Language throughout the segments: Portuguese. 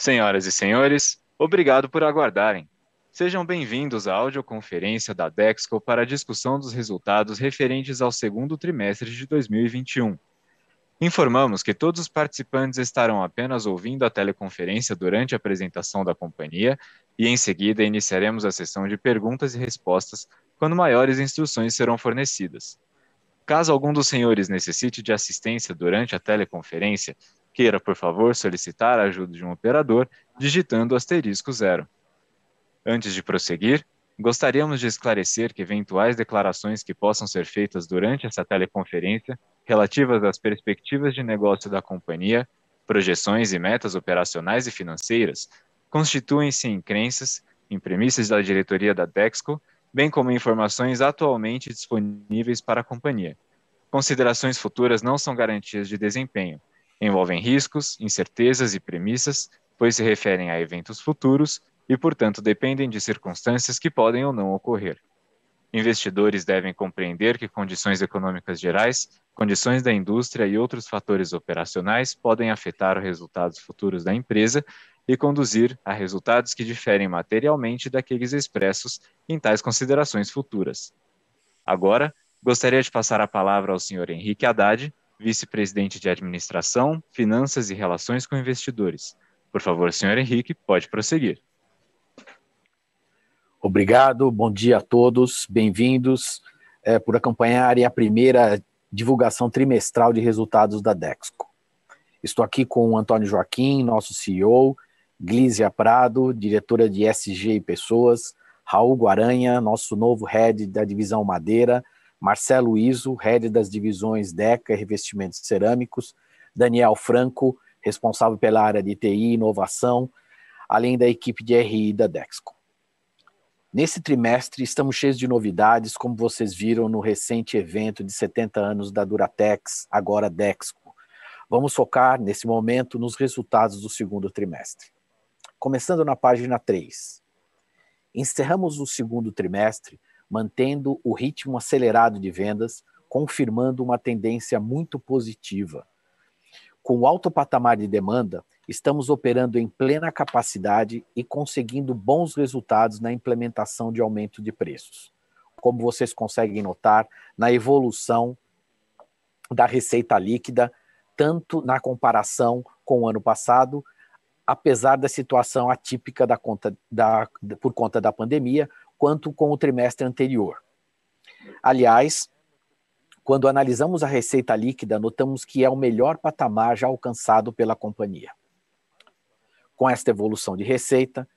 Senhoras e senhores, obrigado por aguardarem. Sejam bem-vindos à audioconferência da Dexco para a discussão dos resultados referentes ao segundo trimestre de 2021. Informamos que todos os participantes estarão apenas ouvindo a teleconferência durante a apresentação da companhia e, em seguida, iniciaremos a sessão de perguntas e respostas quando maiores instruções serão fornecidas. Caso algum dos senhores necessite de assistência durante a teleconferência, queira, por favor, solicitar a ajuda de um operador digitando *0. Antes de prosseguir, gostaríamos de esclarecer que eventuais declarações que possam ser feitas durante essa teleconferência, relativas às perspectivas de negócio da companhia, projeções e metas operacionais e financeiras, constituem-se em crenças, em premissas da diretoria da Dexco, bem como informações atualmente disponíveis para a companhia. Considerações futuras não são garantias de desempenho, envolvem riscos, incertezas e premissas, pois se referem a eventos futuros e, portanto, dependem de circunstâncias que podem ou não ocorrer. Investidores devem compreender que condições econômicas gerais, condições da indústria e outros fatores operacionais podem afetar os resultados futuros da empresa e conduzir a resultados que diferem materialmente daqueles expressos em tais considerações futuras. Agora, gostaria de passar a palavra ao Sr. Henrique Haddad, vice-presidente de Administração, Finanças e Relações com Investidores. Por favor, Sr. Henrique, pode prosseguir. Obrigado, bom dia a todos, bem-vindos por acompanharem a primeira divulgação trimestral de resultados da Dexco. Estou aqui com o Antônio Joaquim, nosso CEO, Glízia Prado, diretora de SG e Pessoas, Raul Guaranha, nosso novo head da divisão Madeira, Marcelo Iso, head das divisões Deca e Revestimentos Cerâmicos, Daniel Franco, responsável pela área de TI e Inovação, além da equipe de RI da Dexco. Nesse trimestre, estamos cheios de novidades, como vocês viram no recente evento de 70 anos da Duratex, agora Dexco. Vamos focar, nesse momento, nos resultados do segundo trimestre. Começando na página 3. Encerramos o segundo trimestre mantendo o ritmo acelerado de vendas, confirmando uma tendência muito positiva. Com o alto patamar de demanda, estamos operando em plena capacidade e conseguindo bons resultados na implementação de aumento de preços. Como vocês conseguem notar, na evolução da receita líquida, tanto na comparação com o ano passado, apesar da situação atípica por conta da pandemia, quanto com o trimestre anterior. Aliás, quando analisamos a receita líquida, notamos que é o melhor patamar já alcançado pela companhia. Com esta evolução de receita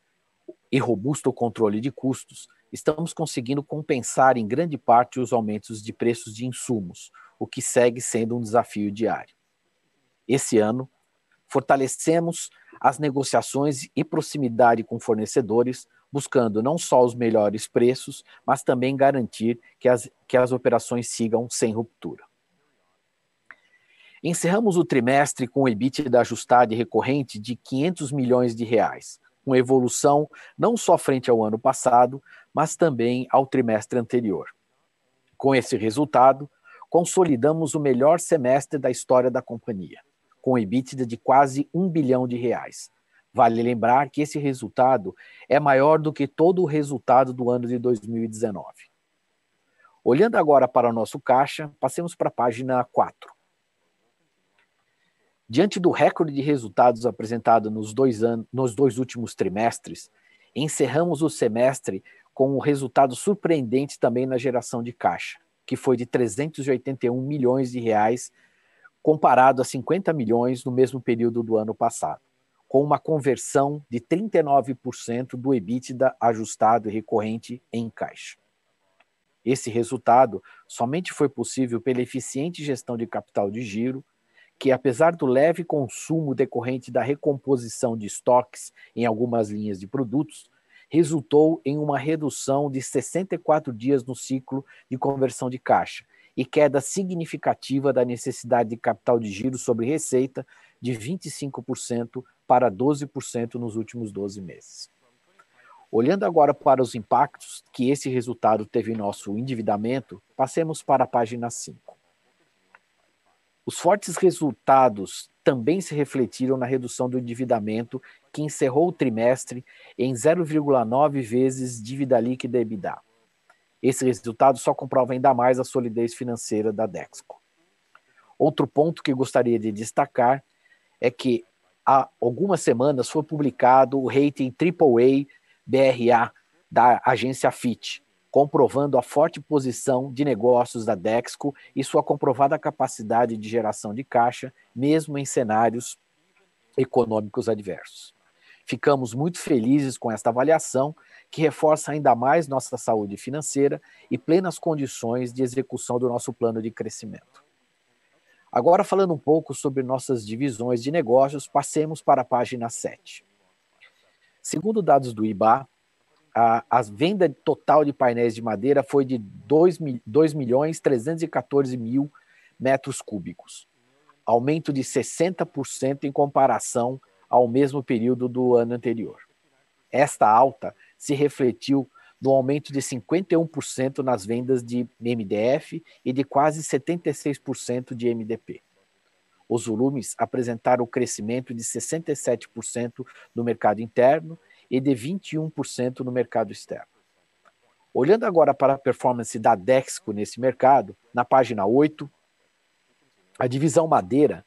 e robusto controle de custos, estamos conseguindo compensar em grande parte os aumentos de preços de insumos, o que segue sendo um desafio diário. Esse ano, fortalecemos as negociações e proximidade com fornecedores, buscando não só os melhores preços, mas também garantir que as operações sigam sem ruptura. Encerramos o trimestre com o EBITDA ajustado e recorrente de R$500 milhões, com evolução não só frente ao ano passado, mas também ao trimestre anterior. Com esse resultado, consolidamos o melhor semestre da história da companhia, com EBITDA de quase R$1 bilhão. Vale lembrar que esse resultado é maior do que todo o resultado do ano de 2019. Olhando agora para o nosso caixa, passemos para a página 4. Diante do recorde de resultados apresentado nos dois últimos trimestres, encerramos o semestre com um resultado surpreendente também na geração de caixa, que foi de R$381 milhões, comparado a 50 milhões no mesmo período do ano passado, com uma conversão de 39% do EBITDA ajustado e recorrente em caixa. Esse resultado somente foi possível pela eficiente gestão de capital de giro, que apesar do leve consumo decorrente da recomposição de estoques em algumas linhas de produtos, resultou em uma redução de 64 dias no ciclo de conversão de caixa e queda significativa da necessidade de capital de giro sobre receita de 25% para 12% nos últimos 12 meses. Olhando agora para os impactos que esse resultado teve em nosso endividamento, passemos para a página 5. O Os fortes resultados também se refletiram na redução do endividamento, que encerrou o trimestre em 0,9 vezes dívida líquida EBITDA. Esse resultado só comprova ainda mais a solidez financeira da Dexco. Outro ponto que gostaria de destacar é que há algumas semanas foi publicado o rating AAA BRA da agência Fitch, comprovando a forte posição de negócios da Dexco e sua comprovada capacidade de geração de caixa, mesmo em cenários econômicos adversos. Ficamos muito felizes com esta avaliação, que reforça ainda mais nossa saúde financeira e plenas condições de execução do nosso plano de crescimento. Agora, falando um pouco sobre nossas divisões de negócios, passemos para a página 7. Segundo dados do IBÁ, a venda total de painéis de madeira foi de 2.314.000 metros cúbicos, aumento de 60% em comparação ao mesmo período do ano anterior. Esta alta se refletiu no aumento de 51% nas vendas de MDF e de quase 76% de MDP. Os volumes apresentaram o crescimento de 67% no mercado interno e de 21% no mercado externo. Olhando agora para a performance da Dexco nesse mercado, na página 8, a divisão madeira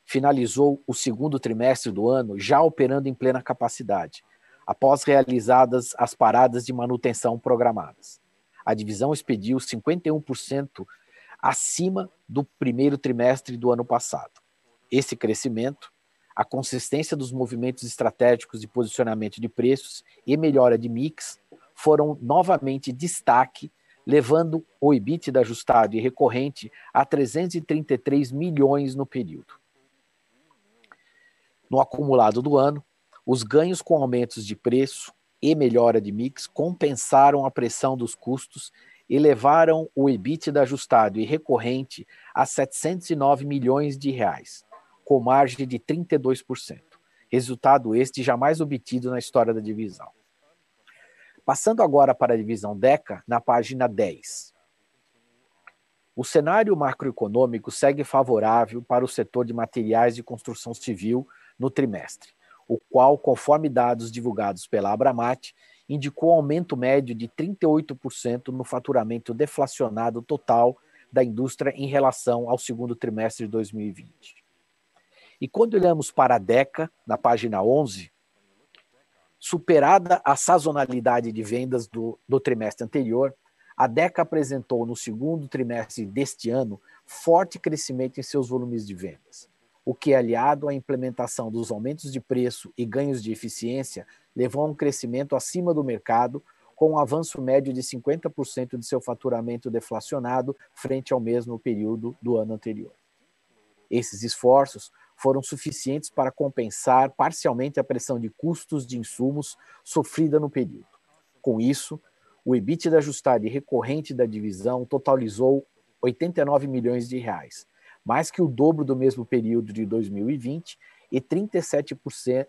finalizou o segundo trimestre do ano já operando em plena capacidade, após realizadas as paradas de manutenção programadas. A divisão expediu 51% acima do primeiro trimestre do ano passado. Esse crescimento, a consistência dos movimentos estratégicos de posicionamento de preços e melhora de mix foram novamente destaque, levando o EBITDA ajustado e recorrente a 333 milhões no período. No acumulado do ano, os ganhos com aumentos de preço e melhora de mix compensaram a pressão dos custos e levaram o EBITDA ajustado e recorrente a 709 milhões de reais, com margem de 32%. Resultado este jamais obtido na história da divisão. Passando agora para a divisão Deca, na página 10. O cenário macroeconômico segue favorável para o setor de materiais de construção civil no trimestre, o qual, conforme dados divulgados pela Abramat, indicou aumento médio de 38% no faturamento deflacionado total da indústria em relação ao segundo trimestre de 2020. E quando olhamos para a Deca, na página 11, superada a sazonalidade de vendas do trimestre anterior, a Deca apresentou no segundo trimestre deste ano forte crescimento em seus volumes de vendas, o que, aliado à implementação dos aumentos de preço e ganhos de eficiência, levou a um crescimento acima do mercado, com um avanço médio de 50% de seu faturamento deflacionado frente ao mesmo período do ano anterior. Esses esforços foram suficientes para compensar parcialmente a pressão de custos de insumos sofrida no período. Com isso, o EBITDA ajustado e recorrente da divisão totalizou 89 milhões de reais, mais que o dobro do mesmo período de 2020 e 37%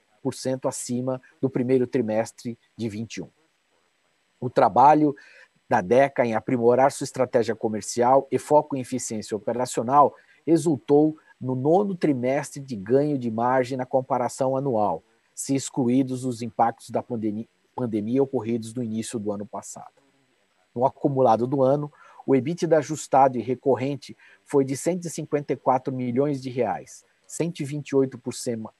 acima do primeiro trimestre de 2021. O trabalho da Deca em aprimorar sua estratégia comercial e foco em eficiência operacional resultou no nono trimestre de ganho de margem na comparação anual, se excluídos os impactos da pandemia ocorridos no início do ano passado. No acumulado do ano, o EBITDA ajustado e recorrente foi de 154 milhões de reais, 128%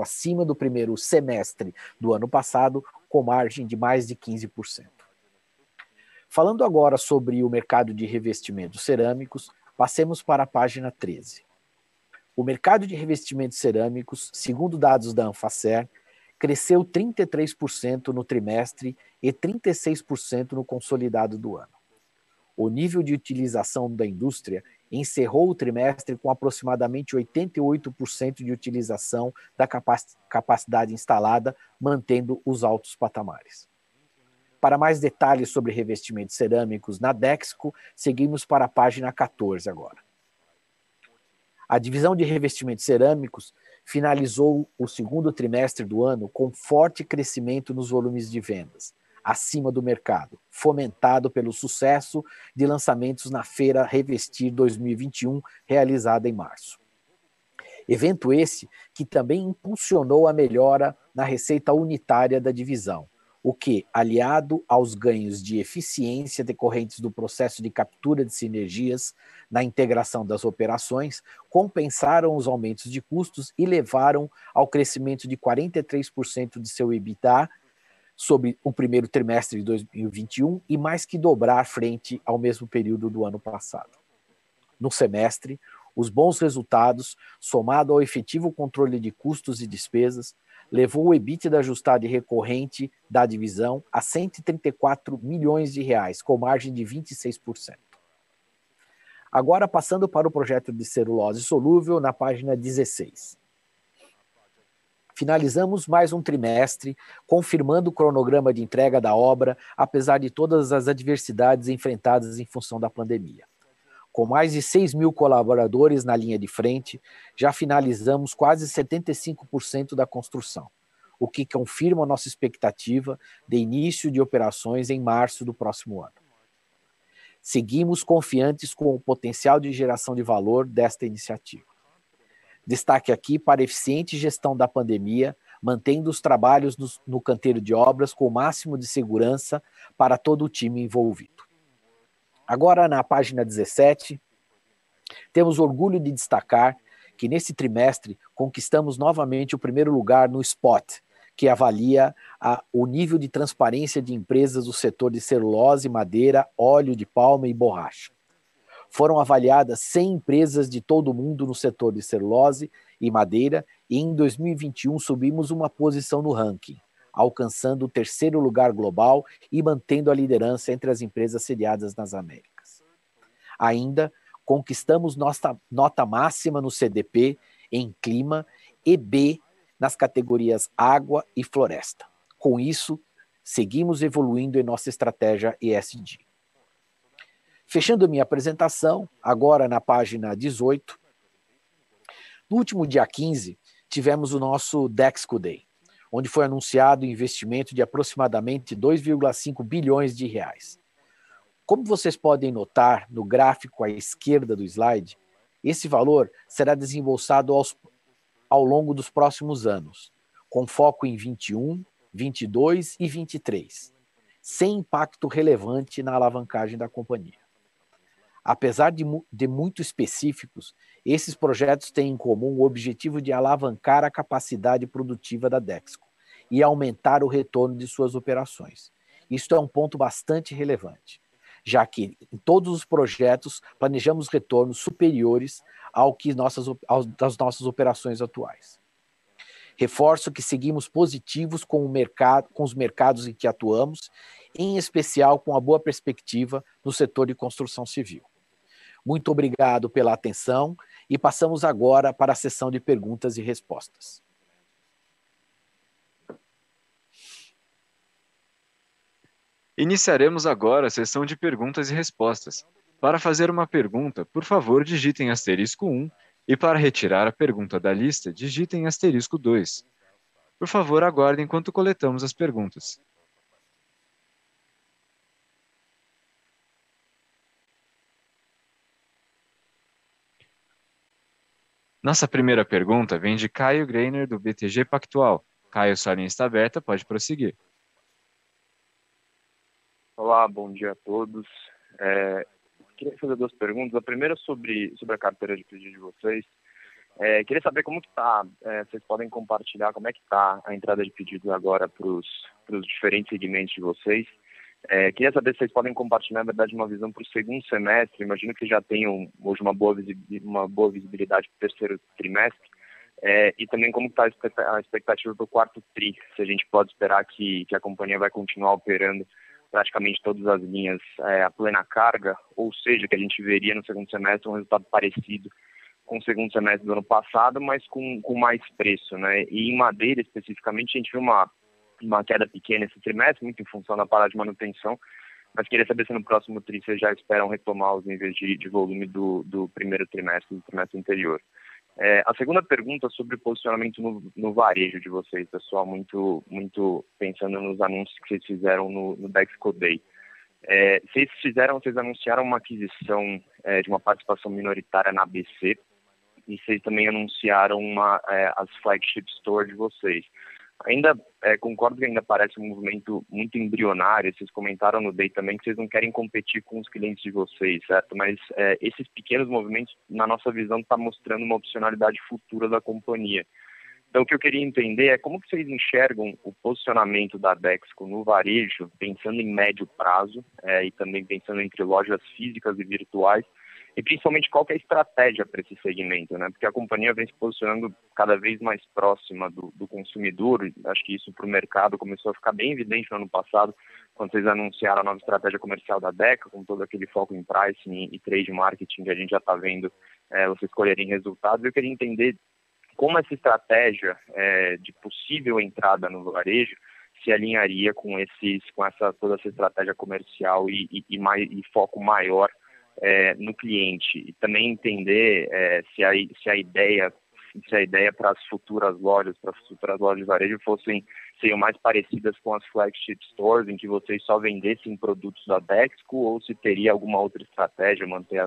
acima do primeiro semestre do ano passado, com margem de mais de 15%. Falando agora sobre o mercado de revestimentos cerâmicos, passemos para a página 13. O mercado de revestimentos cerâmicos, segundo dados da Anfacer, cresceu 33% no trimestre e 36% no consolidado do ano. O nível de utilização da indústria encerrou o trimestre com aproximadamente 88% de utilização da capacidade instalada, mantendo os altos patamares. Para mais detalhes sobre revestimentos cerâmicos na Dexco, seguimos para a página 14 agora. A divisão de revestimentos cerâmicos finalizou o segundo trimestre do ano com forte crescimento nos volumes de vendas, acima do mercado, fomentado pelo sucesso de lançamentos na Feira Revestir 2021, realizada em março. Evento esse que também impulsionou a melhora na receita unitária da divisão, o que, aliado aos ganhos de eficiência decorrentes do processo de captura de sinergias na integração das operações, compensaram os aumentos de custos e levaram ao crescimento de 43% de seu EBITDA sobre o primeiro trimestre de 2021 e mais que dobrar frente ao mesmo período do ano passado. No semestre, os bons resultados, somado ao efetivo controle de custos e despesas, levou o EBITDA ajustado e recorrente da divisão a 134 milhões de reais, com margem de 26%. Agora, passando para o projeto de celulose solúvel, na página 16. Finalizamos mais um trimestre, confirmando o cronograma de entrega da obra, apesar de todas as adversidades enfrentadas em função da pandemia. Com mais de 6 mil colaboradores na linha de frente, já finalizamos quase 75% da construção, o que confirma a nossa expectativa de início de operações em março do próximo ano. Seguimos confiantes com o potencial de geração de valor desta iniciativa. Destaque aqui para a eficiente gestão da pandemia, mantendo os trabalhos no canteiro de obras com o máximo de segurança para todo o time envolvido. Agora, na página 17, temos orgulho de destacar que nesse trimestre conquistamos novamente o primeiro lugar no SPOT, que avalia o nível de transparência de empresas do setor de celulose, madeira, óleo de palma e borracha. Foram avaliadas 100 empresas de todo o mundo no setor de celulose e madeira e em 2021 subimos uma posição no ranking, alcançando o terceiro lugar global e mantendo a liderança entre as empresas sediadas nas Américas. Ainda conquistamos nossa nota máxima no CDP em clima e B nas categorias água e floresta. Com isso, seguimos evoluindo em nossa estratégia ESG. Fechando minha apresentação, agora na página 18, no último dia 15, tivemos o nosso Dexco Day, onde foi anunciado o investimento de aproximadamente 2,5 bilhões de reais. Como vocês podem notar no gráfico à esquerda do slide, esse valor será desembolsado ao longo dos próximos anos, com foco em 21, 22 e 23, sem impacto relevante na alavancagem da companhia. Apesar de muito específicos, esses projetos têm em comum o objetivo de alavancar a capacidade produtiva da Dexco e aumentar o retorno de suas operações. Isto é um ponto bastante relevante, já que em todos os projetos planejamos retornos superiores das nossas operações atuais. Reforço que seguimos positivos com os mercados em que atuamos, em especial com a boa perspectiva no setor de construção civil. Muito obrigado pela atenção e passamos agora para a sessão de perguntas e respostas. Iniciaremos agora a sessão de perguntas e respostas. Para fazer uma pergunta, por favor, digitem *1 e para retirar a pergunta da lista, digitem *2. Por favor, aguardem enquanto coletamos as perguntas. Nossa primeira pergunta vem de Caio Greiner, do BTG Pactual. Caio, sua linha está aberta, pode prosseguir. Olá, bom dia a todos. Queria fazer duas perguntas. A primeira sobre a carteira de pedido de vocês. Queria saber como que está, vocês podem compartilhar como é que está a entrada de pedidos agora para os diferentes segmentos de vocês. Queria saber se vocês podem compartilhar, na verdade, uma visão para o segundo semestre. Imagino que já tenham hoje uma boa visibilidade para o terceiro trimestre. E também como está a expectativa para o quarto tri, se a gente pode esperar que a companhia vai continuar operando praticamente todas as linhas a plena carga, ou seja, que a gente veria no segundo semestre um resultado parecido com o segundo semestre do ano passado, mas com mais preço, né? E em madeira, especificamente, a gente viu uma queda pequena esse trimestre, muito em função da parada de manutenção, mas queria saber se no próximo tri vocês já esperam retomar os níveis de volume do primeiro trimestre, do trimestre anterior. A segunda pergunta é sobre o posicionamento no varejo de vocês, pessoal, muito pensando nos anúncios que vocês fizeram no Dexco Day. Vocês anunciaram uma aquisição de uma participação minoritária na ABC, e vocês também anunciaram as flagship stores de vocês. Concordo que ainda parece um movimento muito embrionário. Vocês comentaram no Day também que vocês não querem competir com os clientes de vocês, certo? Mas esses pequenos movimentos, na nossa visão, está mostrando uma opcionalidade futura da companhia. Então, o que eu queria entender é como que vocês enxergam o posicionamento da Dexco no varejo, pensando em médio prazo e também pensando entre lojas físicas e virtuais, e principalmente qual que é a estratégia para esse segmento, né? Porque a companhia vem se posicionando cada vez mais próxima do consumidor. Acho que isso para o mercado começou a ficar bem evidente no ano passado, quando vocês anunciaram a nova estratégia comercial da Deca, com todo aquele foco em pricing e trade marketing que a gente já está vendo vocês colherem resultados. Eu queria entender como essa estratégia de possível entrada no varejo se alinharia com toda essa estratégia comercial e foco maior no cliente, e também entender se a ideia para as futuras lojas de varejo seriam mais parecidas com as flagship stores, em que vocês só vendessem produtos da Dexco, ou se teria alguma outra estratégia, manter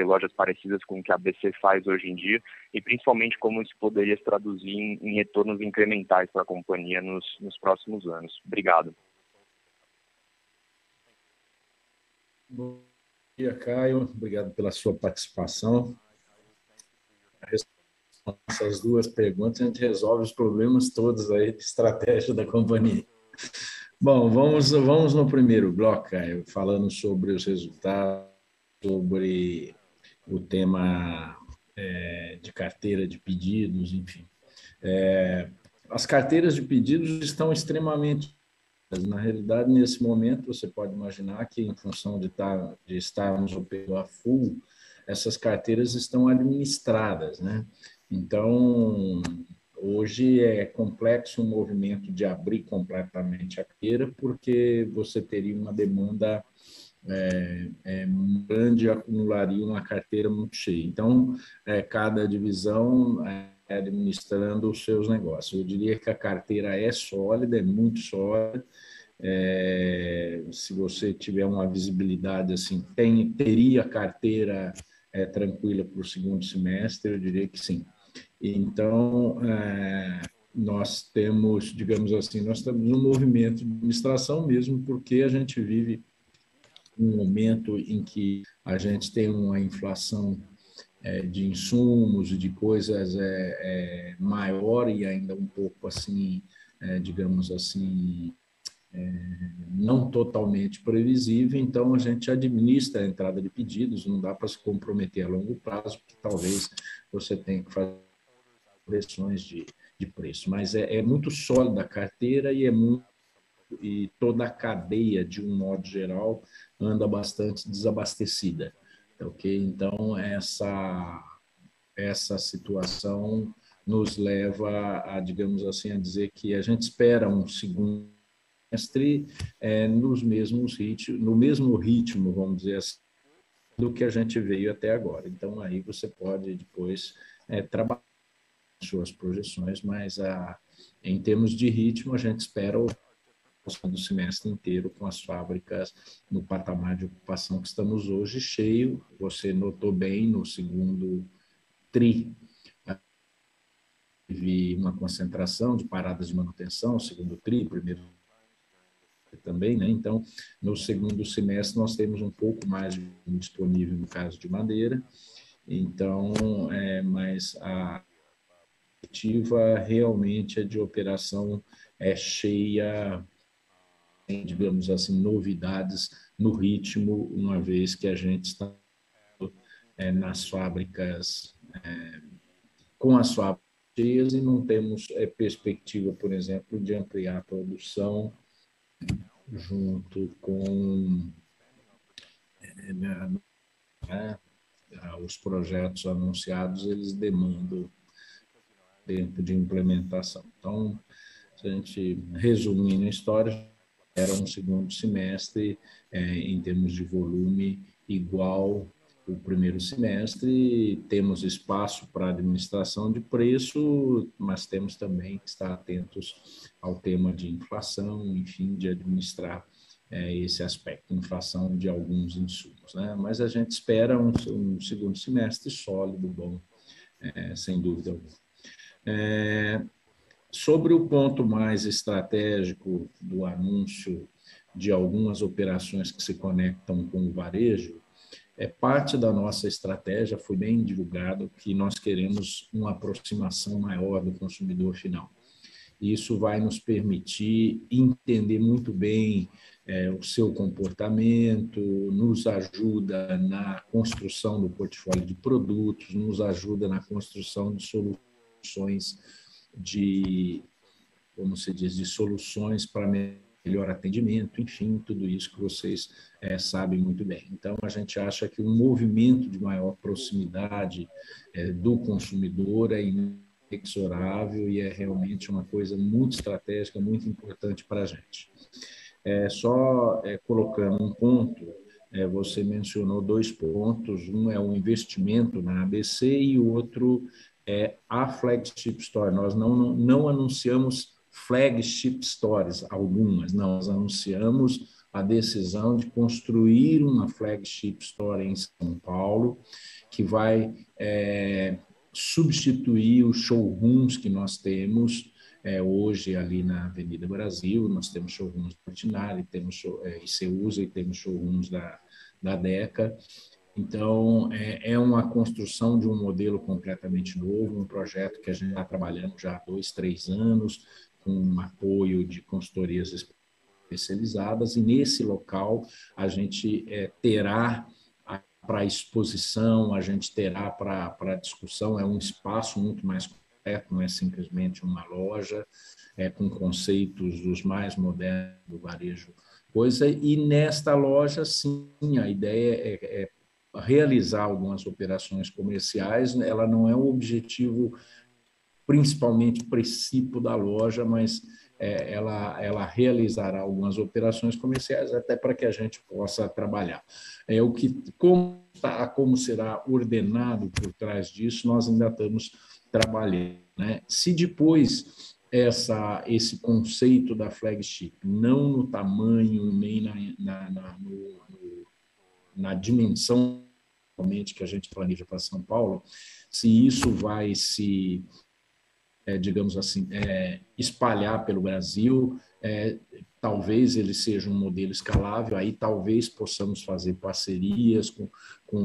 lojas parecidas com o que a ABC faz hoje em dia, e principalmente como isso poderia se traduzir em retornos incrementais para a companhia nos próximos anos. Obrigado. Bom dia, Caio. Obrigado pela sua participação. Essas duas perguntas, a gente resolve os problemas todos aí de estratégia da companhia. Bom, vamos no primeiro bloco, Caio, falando sobre os resultados, sobre o tema de carteira de pedidos, enfim. As carteiras de pedidos estão extremamente... Na realidade, nesse momento, você pode imaginar que, em função de estarmos operando a full, essas carteiras estão administradas, né? Então, hoje é complexo um movimento de abrir completamente a carteira, porque você teria uma demanda grande e acumularia uma carteira muito cheia. Então, cada divisão administrando os seus negócios. Eu diria que a carteira é sólida, é muito sólida. Se você tiver uma visibilidade assim, teria carteira tranquila para o segundo semestre, eu diria que sim. Então, nós temos, digamos assim, nós estamos num movimento de administração mesmo, porque a gente vive um momento em que a gente tem uma inflação de insumos e de coisas maior e ainda um pouco assim, digamos assim, não totalmente previsível. Então a gente administra a entrada de pedidos, não dá para se comprometer a longo prazo, porque talvez você tenha que fazer pressões de preço, mas é muito sólida a carteira e toda a cadeia, de um modo geral, anda bastante desabastecida. Ok? Então, essa situação nos leva a, digamos assim, a dizer que a gente espera um segundo semestre no mesmo ritmo, vamos dizer assim, do que a gente veio até agora. Então, aí você pode depois trabalhar suas projeções, mas em termos de ritmo, a gente espera do semestre inteiro com as fábricas no patamar de ocupação que estamos hoje, cheio. Você notou bem, no segundo TRI, teve uma concentração de paradas de manutenção, segundo TRI, primeiro também, né? Então, no segundo semestre, nós temos um pouco mais disponível no caso de madeira. Então, mas a perspectiva realmente é de operação cheia, digamos assim, novidades no ritmo, uma vez que a gente está nas fábricas, com as fábricas cheias, e não temos perspectiva, por exemplo, de ampliar a produção junto com os projetos anunciados, eles demandam tempo de implementação. Então, se a gente resumir a história, era um segundo semestre em termos de volume igual o primeiro semestre, temos espaço para administração de preço, mas temos também que estar atentos ao tema de inflação, enfim, de administrar esse aspecto, inflação de alguns insumos, né? Mas a gente espera um segundo semestre sólido, bom, sem dúvida alguma. Sobre o ponto mais estratégico do anúncio de algumas operações que se conectam com o varejo, parte da nossa estratégia, foi bem divulgado, que nós queremos uma aproximação maior do consumidor final. Isso vai nos permitir entender muito bem o seu comportamento, nos ajuda na construção do portfólio de produtos, nos ajuda na construção de soluções como se diz, de soluções para melhor atendimento, enfim, tudo isso que vocês sabem muito bem. Então, a gente acha que um movimento de maior proximidade do consumidor é inexorável e é realmente uma coisa muito estratégica, muito importante para a gente. Só colocando um ponto, você mencionou 2 pontos, um é o investimento na ABC e o outro é a flagship store. Nós não anunciamos flagship stores, algumas, não, nós anunciamos a decisão de construir uma flagship store em São Paulo, que vai substituir os showrooms que nós temos hoje ali na Avenida Brasil. Nós temos showrooms do Portinari, temos ICEUSA e temos showrooms da Deca. Então, é uma construção de um modelo completamente novo, um projeto que a gente está trabalhando já há 2, 3 anos, com um apoio de consultorias especializadas, e nesse local a gente terá para exposição, a gente terá para discussão, é um espaço muito mais completo, não é simplesmente uma loja, com conceitos dos mais modernos do varejo. E nesta loja, sim, a ideia é realizar algumas operações comerciais. Ela não é o objetivo principalmente princípio da loja, mas ela realizará algumas operações comerciais até para que a gente possa trabalhar. Como será ordenado por trás disso, nós ainda estamos trabalhando, né? Se depois esse conceito da flagship, não no tamanho nem na dimensão que a gente planeja para São Paulo, se isso vai se digamos assim, espalhar pelo Brasil, talvez ele seja um modelo escalável, aí talvez possamos fazer parcerias com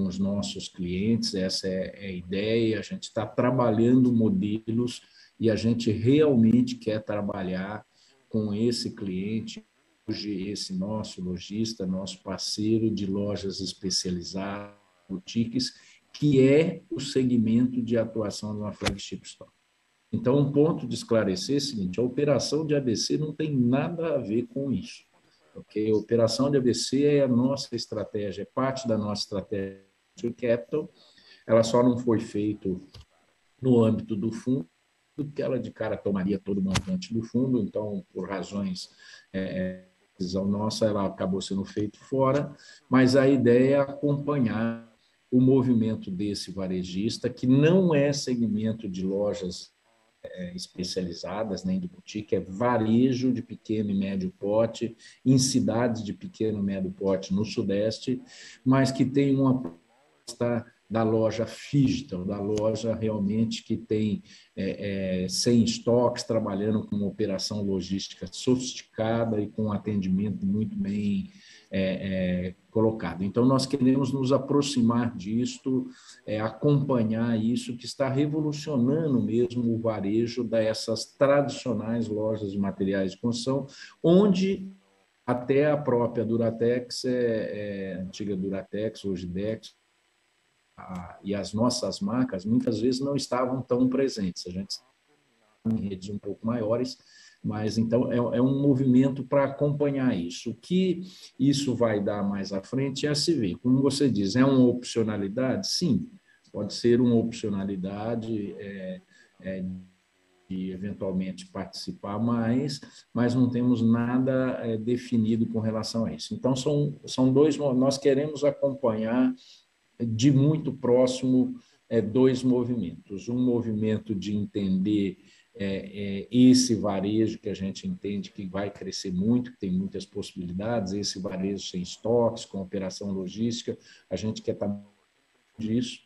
os nossos clientes, essa é a ideia, a gente está trabalhando modelos e a gente realmente quer trabalhar com esse cliente, hoje esse nosso lojista, nosso parceiro de lojas especializadas, boutiques, que é o segmento de atuação de uma flagship store. Então, um ponto de esclarecer é o seguinte: a operação de ABC não tem nada a ver com isso. Okay? A operação de ABC é a nossa estratégia, é parte da nossa estratégia de capital. Ela só não foi feita no âmbito do fundo, porque ela de cara tomaria todo o montante do fundo, então, por razões decisão nossa, ela acabou sendo feita fora, mas a ideia é acompanhar o movimento desse varejista, que não é segmento de lojas especializadas, nem de boutique, é varejo de pequeno e médio porte, em cidades de pequeno e médio porte no Sudeste, mas que tem uma proposta da loja digital, da loja realmente que tem 100 estoques, trabalhando com uma operação logística sofisticada e com um atendimento muito bem colocado. Então, nós queremos nos aproximar disto, acompanhar isso, que está revolucionando mesmo o varejo dessas tradicionais lojas de materiais de construção, onde até a própria Duratex, antiga Duratex, hoje Dex, e as nossas marcas, muitas vezes não estavam tão presentes. A gente está em redes um pouco maiores, mas então é um movimento para acompanhar isso. O que isso vai dar mais à frente é a se ver. Como você diz, é uma opcionalidade? Sim, pode ser uma opcionalidade de eventualmente participar mais, mas não temos nada definido com relação a isso. Então, são 2, nós queremos acompanhar de muito próximo dois movimentos. Um movimento de entender esse varejo que a gente entende que vai crescer muito, que tem muitas possibilidades, esse varejo sem estoques, com operação logística, a gente quer estar disso,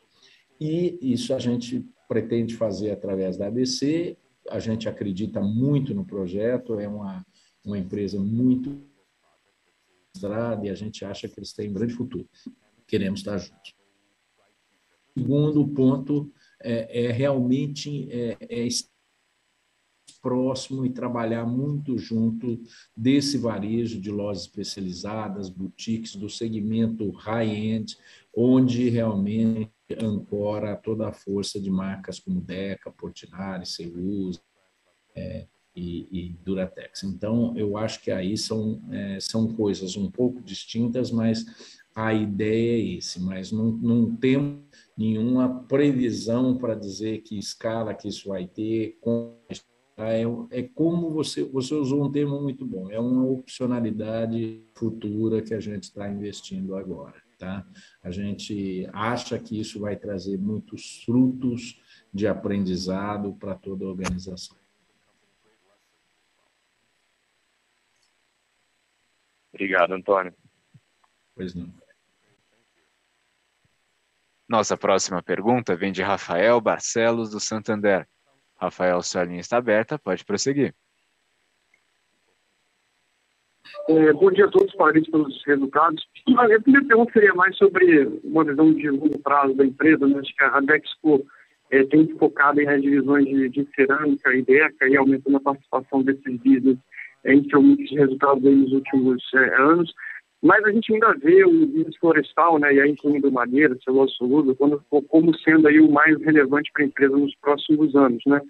e isso a gente pretende fazer através da ABC. A gente acredita muito no projeto, é uma empresa muito estrada e a gente acha que eles têm um grande futuro. Queremos estar juntos. Segundo ponto realmente próximo e trabalhar muito junto desse varejo de lojas especializadas, boutiques, do segmento high-end, onde realmente ancora toda a força de marcas como Deca, Portinari, Ceusa e Duratex. Então, eu acho que aí são coisas um pouco distintas, mas a ideia é esse, mas não temos nenhuma previsão para dizer que escala que isso vai ter, como você usou um termo muito bom, é uma opcionalidade futura que a gente está investindo agora. Tá? A gente acha que isso vai trazer muitos frutos de aprendizado para toda a organização. Obrigado, Antônio. Pois não. Nossa próxima pergunta vem de Rafael Barcelos, do Santander. Rafael, sua linha está aberta, pode prosseguir. Bom dia a todos, parabéns pelos resultados. A primeira pergunta seria mais sobre uma visão de longo prazo da empresa, né? Acho que a Dexco tem focado nas divisões de cerâmica e Deca e aumentando a participação desses business em seu mix de resultados nos últimos anos. Mas a gente ainda vê o business florestal, né, e aí incluindo madeira, celulose solúvel, como sendo aí o mais relevante para a empresa nos próximos anos, né?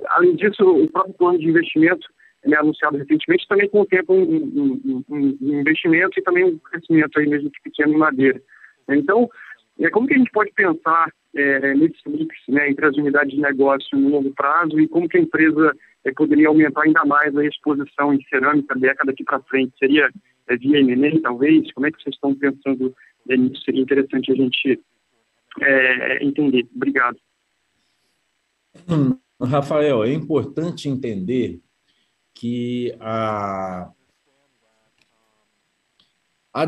Além disso, o próprio plano de investimento, né, anunciado recentemente, também contempla um investimento e também um crescimento aí mesmo que pequeno em madeira. Então, como que a gente pode pensar nesse mix, né, entre as unidades de negócio no longo prazo e como que a empresa poderia aumentar ainda mais a exposição em cerâmica Deca daqui para frente? Seria via M&A, talvez? Como é que vocês estão pensando nisso? Seria interessante a gente entender. Obrigado. Rafael, é importante entender que a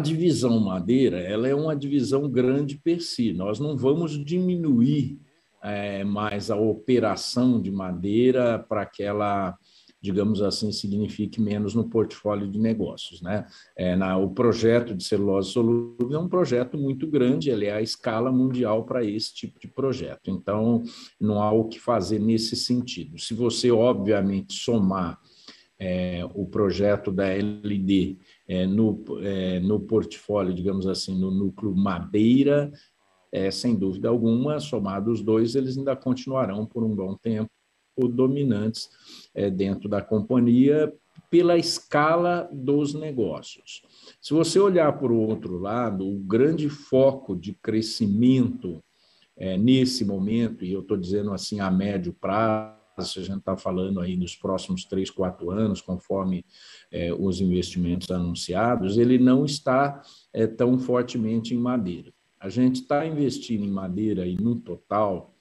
divisão madeira ela é uma divisão grande per si. Nós não vamos diminuir mais a operação de madeira para que ela, digamos assim, signifique menos no portfólio de negócios, né? O projeto de celulose solúvel é um projeto muito grande, ele é a escala mundial para esse tipo de projeto. Então, não há o que fazer nesse sentido. Se você, obviamente, somar o projeto da LD no portfólio, digamos assim, no núcleo madeira, sem dúvida alguma, somados os dois, eles ainda continuarão por um bom tempo dominantes dentro da companhia pela escala dos negócios. Se você olhar por outro lado, o grande foco de crescimento nesse momento, e eu estou dizendo assim a médio prazo, a gente está falando aí nos próximos 3, 4 anos, conforme os investimentos anunciados, ele não está tão fortemente em madeira. A gente está investindo em madeira e no total,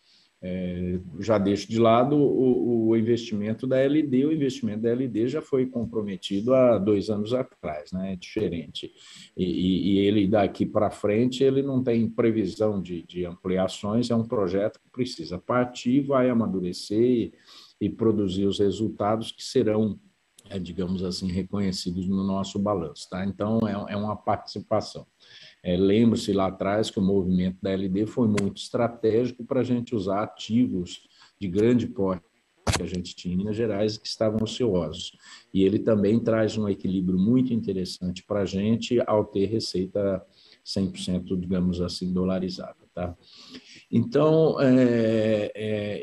já deixo de lado o investimento da LD, o investimento da LD já foi comprometido há 2 anos atrás, né? É diferente. E ele daqui para frente, ele não tem previsão de ampliações, é um projeto que precisa partir, vai amadurecer e produzir os resultados que serão, digamos assim, reconhecidos no nosso balanço, tá? Então, é uma participação. Lembre-se lá atrás que o movimento da LD foi muito estratégico para a gente usar ativos de grande porte que a gente tinha em Minas Gerais que estavam ociosos. E ele também traz um equilíbrio muito interessante para a gente ao ter receita 100%, digamos assim, dolarizada. Tá? Então,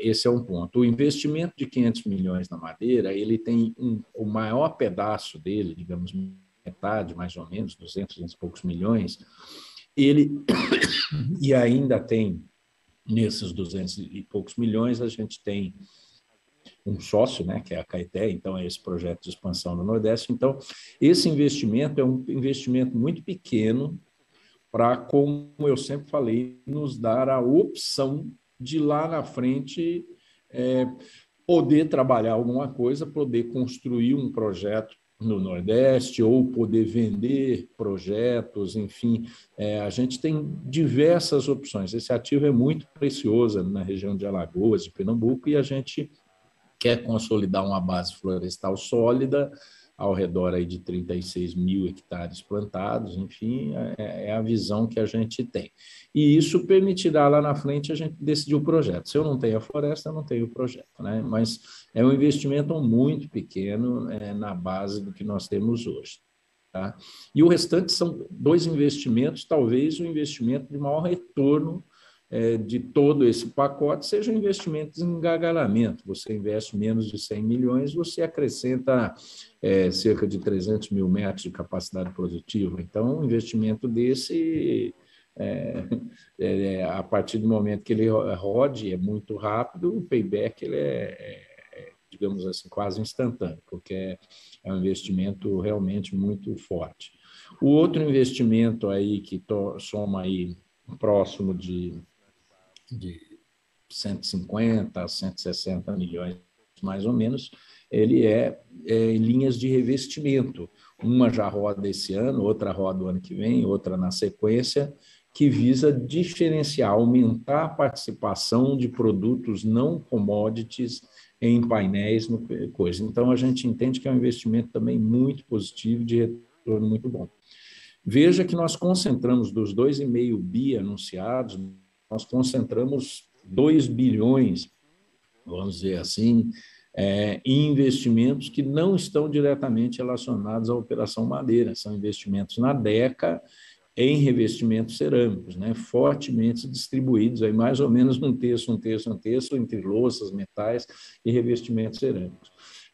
esse é um ponto. O investimento de 500 milhões na madeira, ele tem o maior pedaço dele, digamos, metade, mais ou menos, 200 e poucos milhões, e ainda tem, nesses 200 e poucos milhões, a gente tem um sócio, né, que é a Caeté, então é esse projeto de expansão no Nordeste. Então, esse investimento é um investimento muito pequeno, para, como eu sempre falei, nos dar a opção de lá na frente poder trabalhar alguma coisa, poder construir um projeto no Nordeste ou poder vender projetos, enfim, a gente tem diversas opções. Esse ativo é muito precioso na região de Alagoas, de Pernambuco, e a gente quer consolidar uma base florestal sólida ao redor aí de 36 mil hectares plantados, enfim, é a visão que a gente tem. E isso permitirá lá na frente a gente decidir o projeto. Se eu não tenho a floresta, eu não tenho o projeto, né? Mas é um investimento muito pequeno na base do que nós temos hoje. Tá? E o restante são 2 investimentos, talvez o investimento de maior retorno de todo esse pacote seja um investimento em gargaramento. Você investe menos de 100 milhões, você acrescenta cerca de 300 mil metros de capacidade produtiva. Então, um investimento desse, a partir do momento que ele rode, é muito rápido, o payback ele digamos assim, quase instantâneo, porque é um investimento realmente muito forte. O outro investimento aí que soma aí próximo de 150 a 160 milhões, mais ou menos, ele em linhas de revestimento. Uma já roda esse ano, outra roda o ano que vem, outra na sequência, que visa diferenciar, aumentar a participação de produtos não commodities em painéis, coisa. Então, a gente entende que é um investimento também muito positivo, de retorno muito bom. Veja que nós concentramos dos 2,5 bi anunciados, nós concentramos 2 bilhões, vamos dizer assim, em investimentos que não estão diretamente relacionados à operação madeira, são investimentos na Deca em revestimentos cerâmicos, né, fortemente distribuídos, aí mais ou menos um terço entre louças, metais e revestimentos cerâmicos.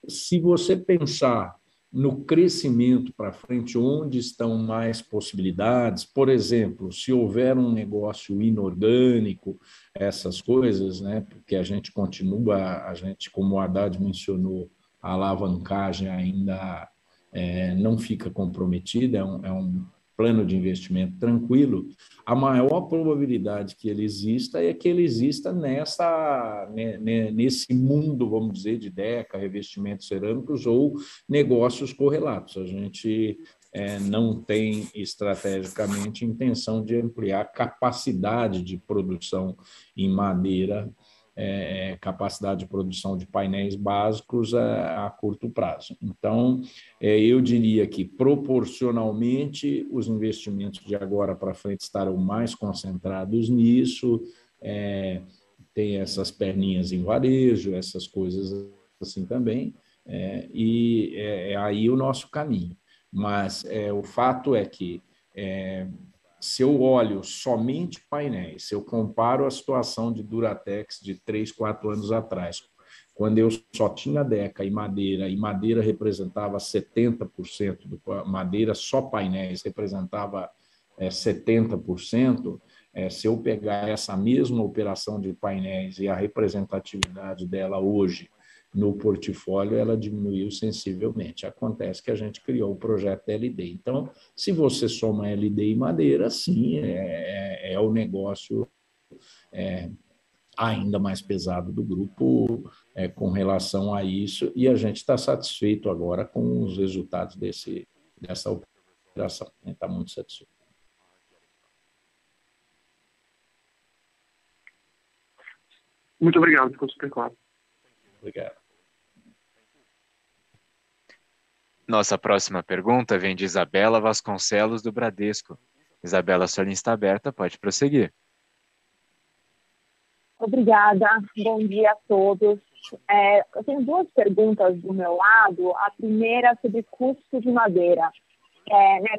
Se você pensar no crescimento para frente, onde estão mais possibilidades, por exemplo, se houver um negócio inorgânico, essas coisas, né, porque a gente continua, como o Haddad mencionou, a alavancagem ainda não fica comprometida, é um plano de investimento tranquilo, a maior probabilidade que ele exista é que ele exista nesse mundo, vamos dizer, de Deca, revestimentos cerâmicos ou negócios correlatos. A gente não tem estrategicamente intenção de ampliar a capacidade de produção em madeira, capacidade de produção de painéis básicos a curto prazo. Então, eu diria que, proporcionalmente, os investimentos de agora para frente estarão mais concentrados nisso, tem essas perninhas em varejo, essas coisas assim também, e é aí o nosso caminho. Mas o fato é que, se eu olho somente painéis, se eu comparo a situação de Duratex de 3, 4 anos atrás, quando eu só tinha Deca e madeira representava 70%, madeira só painéis representava 70%, se eu pegar essa mesma operação de painéis e a representatividade dela hoje no portfólio, ela diminuiu sensivelmente. Acontece que a gente criou o projeto LD. Então, se você soma LD e madeira, sim, é o negócio ainda mais pesado do grupo com relação a isso, e a gente está satisfeito agora com os resultados dessa operação. A gente está muito satisfeito. Muito obrigado, ficou super claro. Obrigado. Nossa próxima pergunta vem de Isabela Vasconcelos, do Bradesco. Isabela, sua linha está aberta, pode prosseguir. Obrigada, bom dia a todos. Eu tenho 2 perguntas do meu lado. A primeira sobre custo de madeira.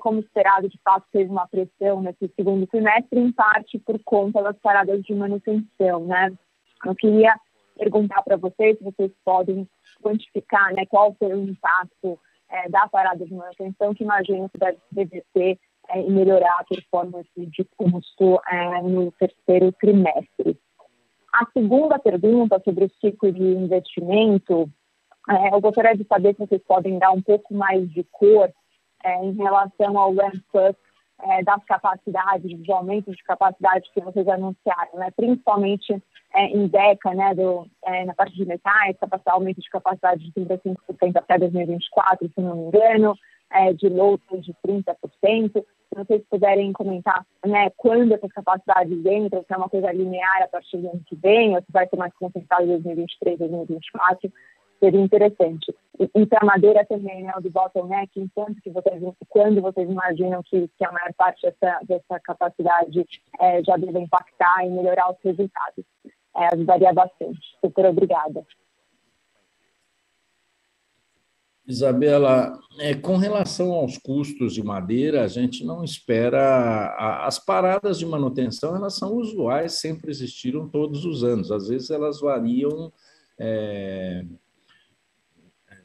Como esperado, de fato, teve uma pressão nesse segundo trimestre, em parte por conta das paradas de manutenção, né? Eu queria perguntar para vocês se vocês podem quantificar, né, qual foi o impacto da parada de manutenção, que imagino que deve reverter e melhorar a performance de custo no terceiro trimestre. A segunda pergunta sobre o ciclo de investimento, eu gostaria de saber se vocês podem dar um pouco mais de cor em relação ao ramp-up das capacidades, dos aumentos de capacidade que vocês anunciaram, né? Principalmente em DECA, né? Na parte de metais, aumento de capacidade de 35% até 2024, se não me engano, de lotes de 30%. Se vocês puderem comentar, né, quando essas capacidades entram, se é uma coisa linear a partir do ano que vem, ou se vai ser mais concentrado em 2023, 2024, seria interessante. E para a madeira também, né, o de bottleneck, quando vocês imaginam que a maior parte dessa capacidade já deve impactar e melhorar os resultados. Ajudaria bastante. Super obrigada. Isabela, com relação aos custos de madeira, a gente não espera. As paradas de manutenção, elas são usuais, sempre existiram todos os anos. Às vezes elas variam,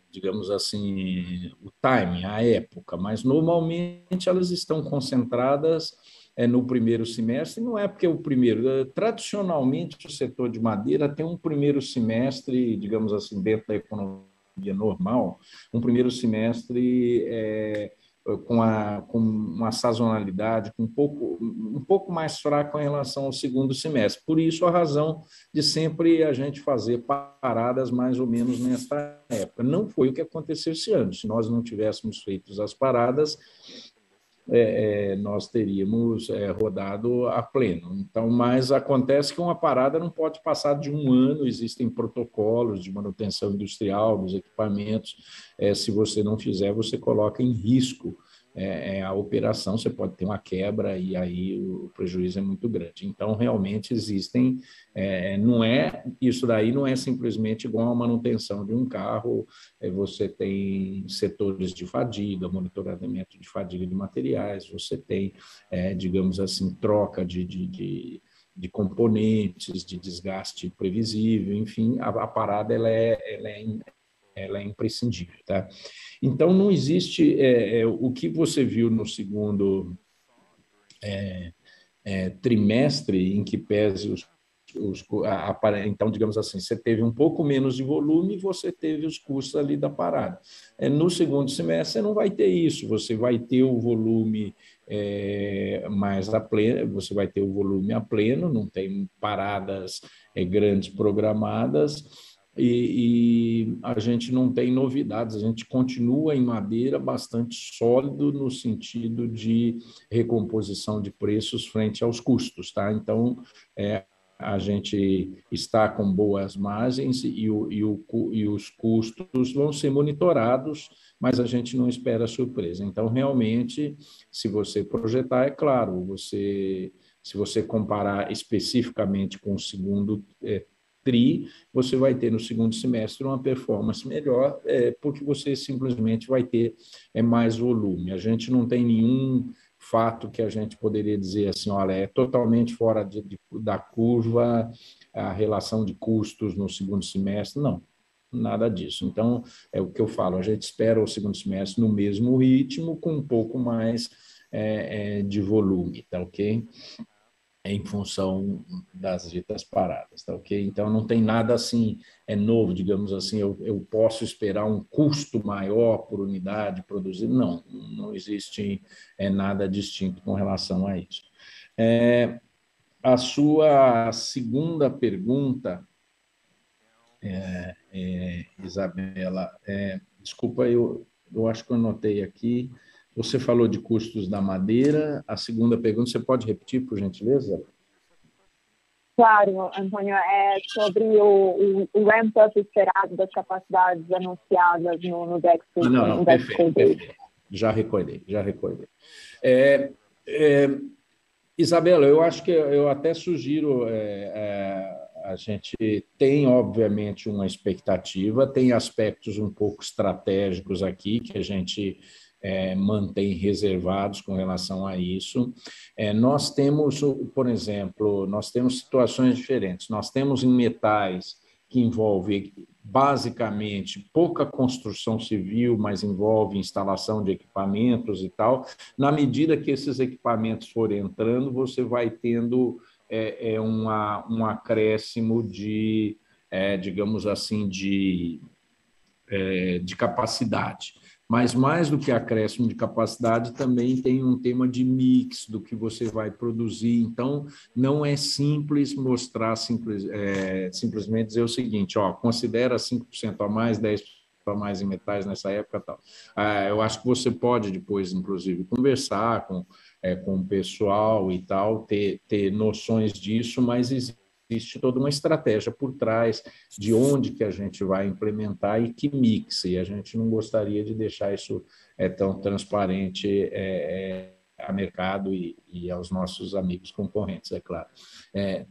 digamos assim, o timing, a época, mas normalmente elas estão concentradas no primeiro semestre. Não é porque o primeiro, tradicionalmente o setor de madeira tem um primeiro semestre, digamos assim, dentro da economia normal, um primeiro semestre com uma sazonalidade um pouco mais fraca em relação ao segundo semestre. Por isso, a razão de sempre a gente fazer paradas mais ou menos nesta época. Não foi o que aconteceu esse ano. Se nós não tivéssemos feito as paradas, nós teríamos rodado a pleno. Então, mas acontece que uma parada não pode passar de um ano, existem protocolos de manutenção industrial dos equipamentos, se você não fizer, você coloca em risco a operação, você pode ter uma quebra e aí o prejuízo é muito grande. Então, realmente existem, isso daí não é simplesmente igual a manutenção de um carro, você tem setores de fadiga, monitoramento de fadiga de materiais, você tem, digamos assim, troca de componentes, de desgaste previsível, enfim, a parada ela é imprescindível, tá? Então, não existe o que você viu no segundo trimestre, em que pese então, digamos assim, você teve um pouco menos de volume e você teve os custos ali da parada. No segundo semestre, você não vai ter isso, você vai ter o volume mais a pleno, você vai ter o volume a pleno, não tem paradas grandes programadas, e a gente não tem novidades, a gente continua em madeira bastante sólido no sentido de recomposição de preços frente aos custos, tá? Então, a gente está com boas margens e os custos vão ser monitorados, mas a gente não espera surpresa. Então, realmente, se você projetar, é claro, se você comparar especificamente com o segundo você vai ter no segundo semestre uma performance melhor, porque você simplesmente vai ter mais volume. A gente não tem nenhum fato que a gente poderia dizer assim, olha, é totalmente fora da curva a relação de custos no segundo semestre, não, nada disso. Então, é o que eu falo, a gente espera o segundo semestre no mesmo ritmo, com um pouco mais de volume, tá ok? Em função das ditas paradas, tá ok? Então, não tem nada assim, novo, digamos assim, eu posso esperar um custo maior por unidade produzida, não existe nada distinto com relação a isso. A sua segunda pergunta, Isabela, desculpa, eu acho que eu anotei aqui. Você falou de custos da madeira. A segunda pergunta, você pode repetir, por gentileza? Claro, Antônio, sobre o ramp-up esperado das capacidades anunciadas no Dexco. Não, perfeito. Já recordei. Isabela, eu acho que eu até sugiro, a gente tem, obviamente, uma expectativa, tem aspectos um pouco estratégicos aqui que a gente mantém reservados com relação a isso. Nós temos, por exemplo, nós temos situações diferentes. Nós temos em metais que envolve basicamente pouca construção civil, mas envolve instalação de equipamentos e tal. Na medida que esses equipamentos forem entrando, você vai tendo um acréscimo de, digamos assim, de capacidade. Mas mais do que acréscimo de capacidade, também tem um tema de mix do que você vai produzir. Então, não é simples mostrar, simplesmente dizer o seguinte, ó, considera 5% a mais, 10% a mais em metais nessa época e tal. Eu acho que você pode depois, inclusive, conversar com o pessoal e tal, ter noções disso, mas existe toda uma estratégia por trás de onde que a gente vai implementar e que mix, e a gente não gostaria de deixar isso tão transparente a mercado e aos nossos amigos concorrentes, é claro.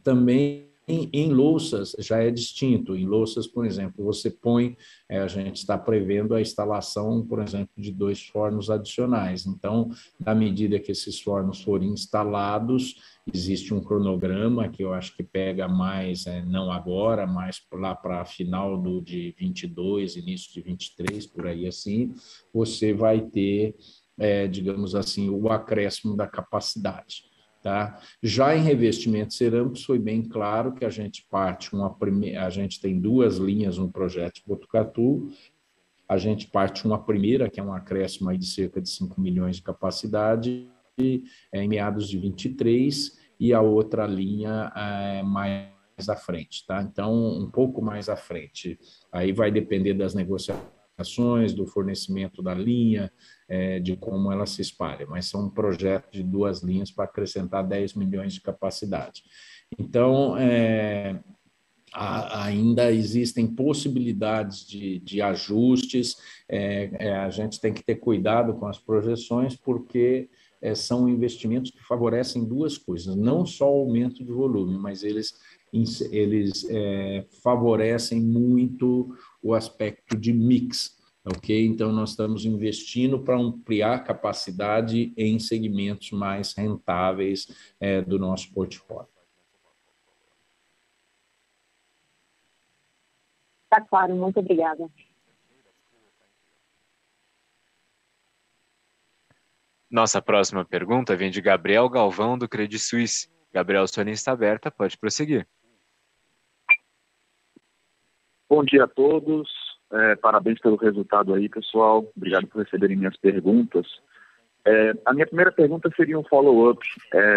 Também em louças já é distinto. Em louças, por exemplo, você põe, a gente está prevendo a instalação, por exemplo, de 2 fornos adicionais. Então, na medida que esses fornos forem instalados, existe um cronograma que eu acho que pega mais, não agora, mas lá para final de 22, início de 23, por aí assim, você vai ter, digamos assim, o acréscimo da capacidade. Tá? Já em revestimentos cerâmicos, foi bem claro que a gente a gente tem 2 linhas no projeto de Botucatu, a gente parte uma primeira, que é um acréscimo aí de cerca de 5 milhões de capacidade, em meados de 23, e a outra linha mais à frente. Tá? Então, um pouco mais à frente. Aí vai depender das negociações, do fornecimento da linha, de como ela se espalha, mas são um projeto de 2 linhas para acrescentar 10 milhões de capacidade. Então, ainda existem possibilidades de ajustes, a gente tem que ter cuidado com as projeções, porque são investimentos que favorecem 2 coisas, não só o aumento de volume, mas eles favorecem muito o aspecto de mix, ok? Então, nós estamos investindo para ampliar capacidade em segmentos mais rentáveis do nosso portfólio. Está claro, muito obrigada. Nossa próxima pergunta vem de Gabriel Galvão, do Credit Suisse. Gabriel, sua linha está aberta, pode prosseguir. Bom dia a todos, parabéns pelo resultado aí, pessoal. Obrigado por receberem minhas perguntas. A minha primeira pergunta seria um follow-up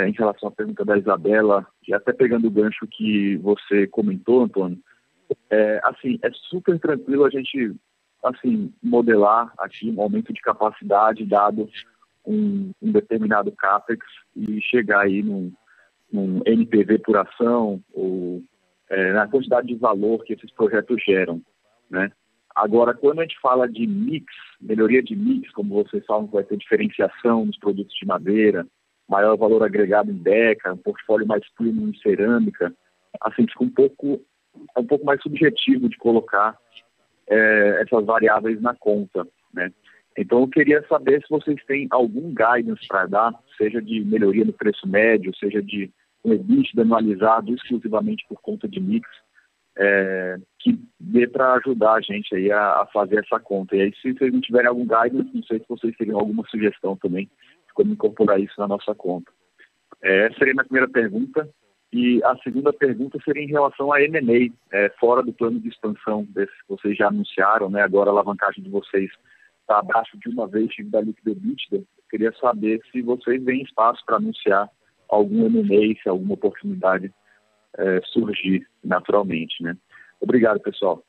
em relação à pergunta da Isabela, e até pegando o gancho que você comentou, Antônio. Assim, é super tranquilo a gente modelar aqui um aumento de capacidade dado um determinado CAPEX e chegar aí num NPV por ação ou na quantidade de valor que esses projetos geram, né? Agora, quando a gente fala de mix, melhoria de mix, como vocês falam, vai ter diferenciação nos produtos de madeira, maior valor agregado em deca, um portfólio mais premium em cerâmica, assim, fica um pouco mais subjetivo de colocar essas variáveis na conta, né? Então, eu queria saber se vocês têm algum guidance para dar, seja de melhoria no preço médio, seja de um EBITDA anualizado exclusivamente por conta de mix, que dê para ajudar a gente aí a fazer essa conta. E aí, se vocês não tiverem algum guidance, não sei se vocês teriam alguma sugestão também de como incorporar isso na nossa conta. Essa seria a minha primeira pergunta. E a segunda pergunta seria em relação a M&A, fora do plano de expansão desses que vocês já anunciaram, né? Agora a alavancagem de vocês está abaixo de uma vez da líquida EBITDA. Eu queria saber se vocês veem espaço para anunciar algum M&A, se alguma oportunidade surgir naturalmente, né? Obrigado, pessoal.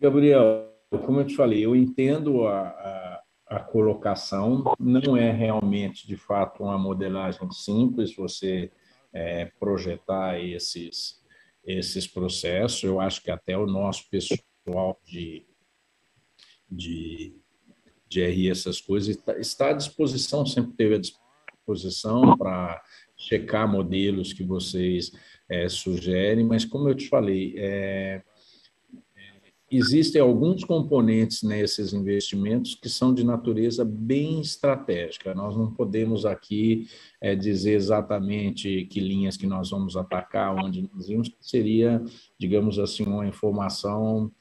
Gabriel, como eu te falei, eu entendo a colocação, não é realmente, de fato, uma modelagem simples, você projetar esses processos. Eu acho que até o nosso pessoal de RI, essas coisas, está à disposição, sempre teve à disposição para checar modelos que vocês sugerem, mas como eu te falei, existem alguns componentes nesses investimentos que são de natureza bem estratégica. Nós não podemos aqui dizer exatamente que linhas que nós vamos atacar, onde nós vamos, que seria, digamos assim, uma informação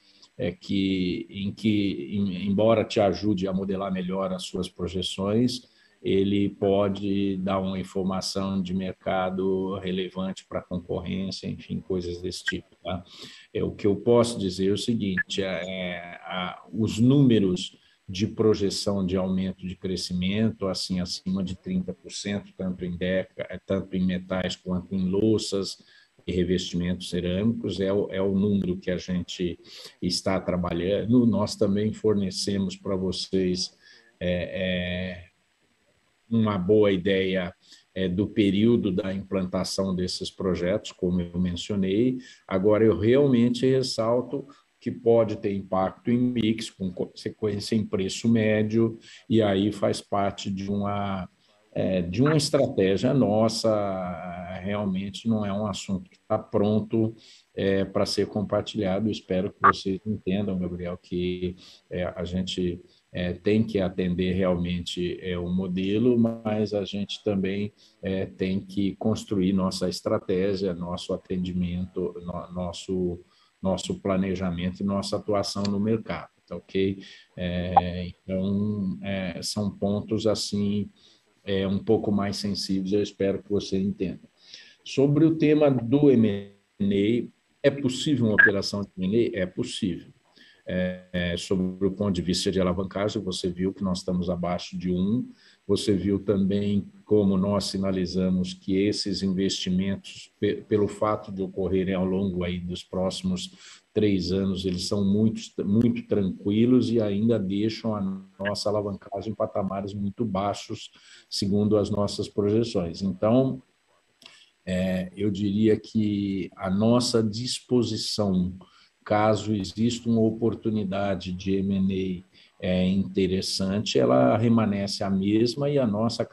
embora te ajude a modelar melhor as suas projeções, ele pode dar uma informação de mercado relevante para a concorrência, enfim, coisas desse tipo. Tá? O que eu posso dizer é o seguinte, os números de projeção de aumento de crescimento, assim, acima de 30%, tanto em metais quanto em louças e revestimentos cerâmicos, é o número que a gente está trabalhando. Nós também fornecemos para vocês uma boa ideia do período da implantação desses projetos, como eu mencionei. Agora, eu realmente ressalto que pode ter impacto em mix, com consequência em preço médio, e aí faz parte de uma estratégia nossa. Realmente não é um assunto que está pronto para ser compartilhado. Espero que vocês entendam, Gabriel, que a gente tem que atender realmente o modelo, mas a gente também tem que construir nossa estratégia, nosso atendimento, nosso planejamento e nossa atuação no mercado, tá ok? Então, são pontos assim um pouco mais sensíveis, eu espero que você entenda. Sobre o tema do M&A, é possível uma operação de M&A? É possível. Sobre o ponto de vista de alavancagem, você viu que nós estamos abaixo de 1, você viu também como nós sinalizamos que esses investimentos, pelo fato de ocorrerem ao longo aí dos próximos 3 anos, eles são muito, muito tranquilos e ainda deixam a nossa alavancagem em patamares muito baixos, segundo as nossas projeções. Então, eu diria que a nossa disposição, caso exista uma oportunidade de M&A interessante, ela permanece a mesma e a nossa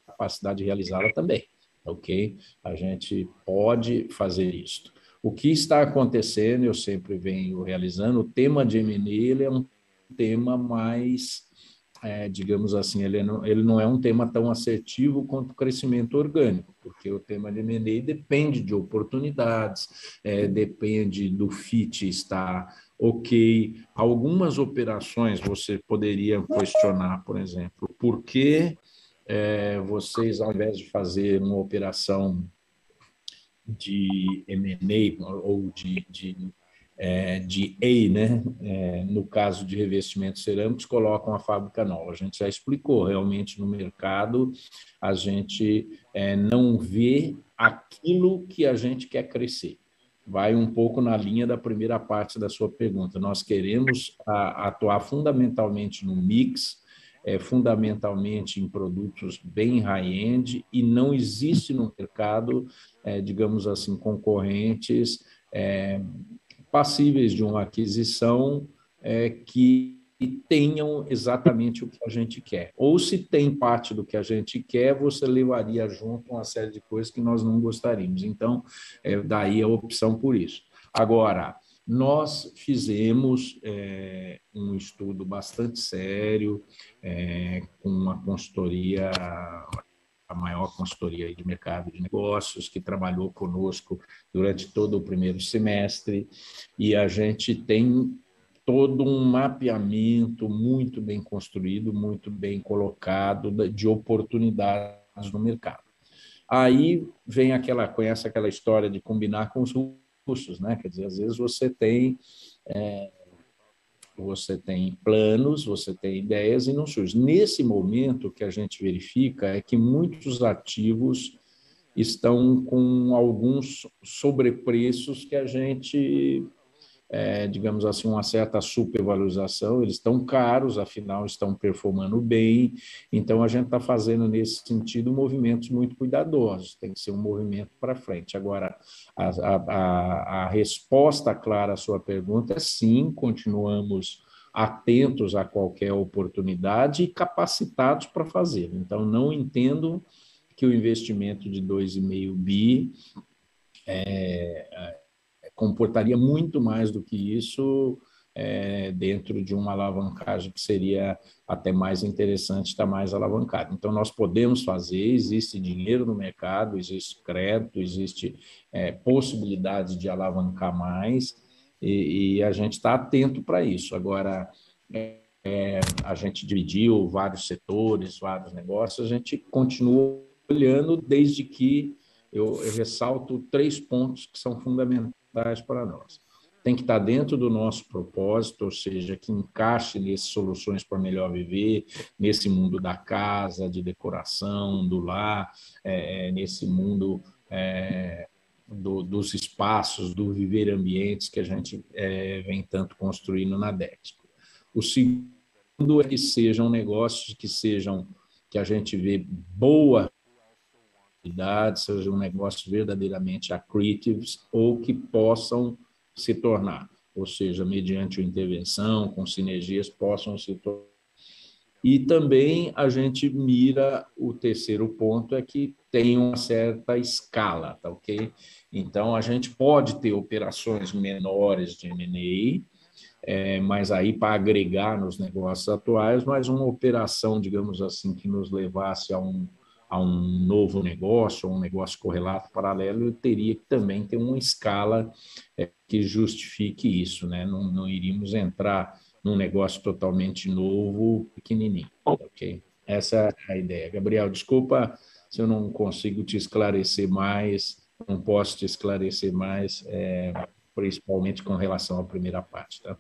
capacidade de realizá-la também, ok? A gente pode fazer isso. O que está acontecendo, eu sempre venho realizando, o tema de M&A ele é um tema mais, digamos assim, ele não é um tema tão assertivo quanto o crescimento orgânico, porque o tema de M&A depende de oportunidades, depende do fit estar ok. Algumas operações você poderia questionar, por exemplo, por que vocês, ao invés de fazer uma operação de M&A ou de A, né? No caso de revestimentos cerâmicos, colocam a fábrica nova. A gente já explicou, realmente no mercado a gente não vê aquilo que a gente quer crescer. Vai um pouco na linha da primeira parte da sua pergunta. Nós queremos atuar fundamentalmente no mix, fundamentalmente em produtos bem high-end, e não existe no mercado, digamos assim, concorrentes passíveis de uma aquisição que tenham exatamente o que a gente quer. Ou se tem parte do que a gente quer, você levaria junto uma série de coisas que nós não gostaríamos. Então, daí a opção por isso. Agora, nós fizemos um estudo bastante sério, com uma consultoria, a maior consultoria de mercado de negócios, que trabalhou conosco durante todo o primeiro semestre, e a gente tem todo um mapeamento muito bem construído, muito bem colocado de oportunidades no mercado. Aí conhece aquela história de combinar com os russos, né? Quer dizer, às vezes você tem planos, você tem ideias e não surge. Nesse momento, o que a gente verifica é que muitos ativos estão com alguns sobrepreços que a gente, digamos assim, uma certa supervalorização. Eles estão caros, afinal estão performando bem, então a gente está fazendo nesse sentido movimentos muito cuidadosos, tem que ser um movimento para frente. Agora, a resposta clara à sua pergunta é sim, continuamos atentos a qualquer oportunidade e capacitados para fazer. Então, não entendo que o investimento de 2,5 bi comportaria muito mais do que isso dentro de uma alavancagem que seria até mais interessante estar mais alavancado. Então, nós podemos fazer, existe dinheiro no mercado, existe crédito, existe possibilidade de alavancar mais, e a gente está atento para isso. Agora, a gente dividiu vários setores, vários negócios, a gente continua olhando, desde que eu ressalto 3 pontos que são fundamentais para nós. Tem que estar dentro do nosso propósito, ou seja, que encaixe nessas soluções para melhor viver, nesse mundo da casa, de decoração, do lar, nesse mundo dos espaços, do viver ambientes que a gente vem tanto construindo na Dexco. O segundo é que sejam negócios que a gente vê boa qualidade, sejam negócios verdadeiramente accretive ou que possam se tornar, ou seja, mediante uma intervenção, com sinergias, possam se tornar. E também a gente mira, o terceiro ponto é que tem uma certa escala, tá ok? Então, a gente pode ter operações menores de M&A, mas aí para agregar nos negócios atuais, mas uma operação, digamos assim, que nos levasse a um novo negócio, um negócio correlato paralelo, teria que também ter uma escala que justifique isso, né? Não iríamos entrar num negócio totalmente novo, pequenininho, ok? Essa é a ideia. Gabriel, desculpa se eu não consigo te esclarecer mais, não posso te esclarecer mais, principalmente com relação à primeira parte, tá?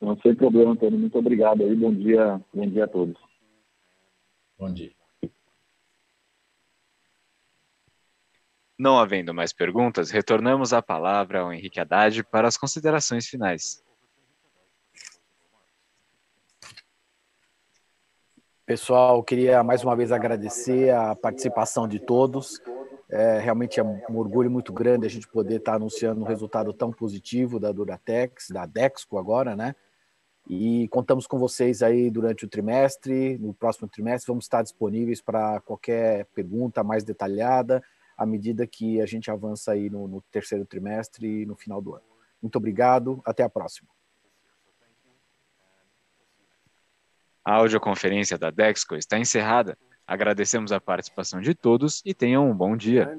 Não, sem problema, Antônio. Muito obrigado aí. Bom dia a todos. Bom dia. Não havendo mais perguntas, retornamos a palavra ao Henrique Haddad para as considerações finais. Pessoal, queria mais uma vez agradecer a participação de todos. Realmente é um orgulho muito grande a gente poder estar anunciando um resultado tão positivo da Duratex, da Dexco agora, né? E contamos com vocês aí durante o trimestre. No próximo trimestre vamos estar disponíveis para qualquer pergunta mais detalhada à medida que a gente avança aí no terceiro trimestre e no final do ano. Muito obrigado, até a próxima. A audioconferência da Dexco está encerrada. Agradecemos a participação de todos e tenham um bom dia.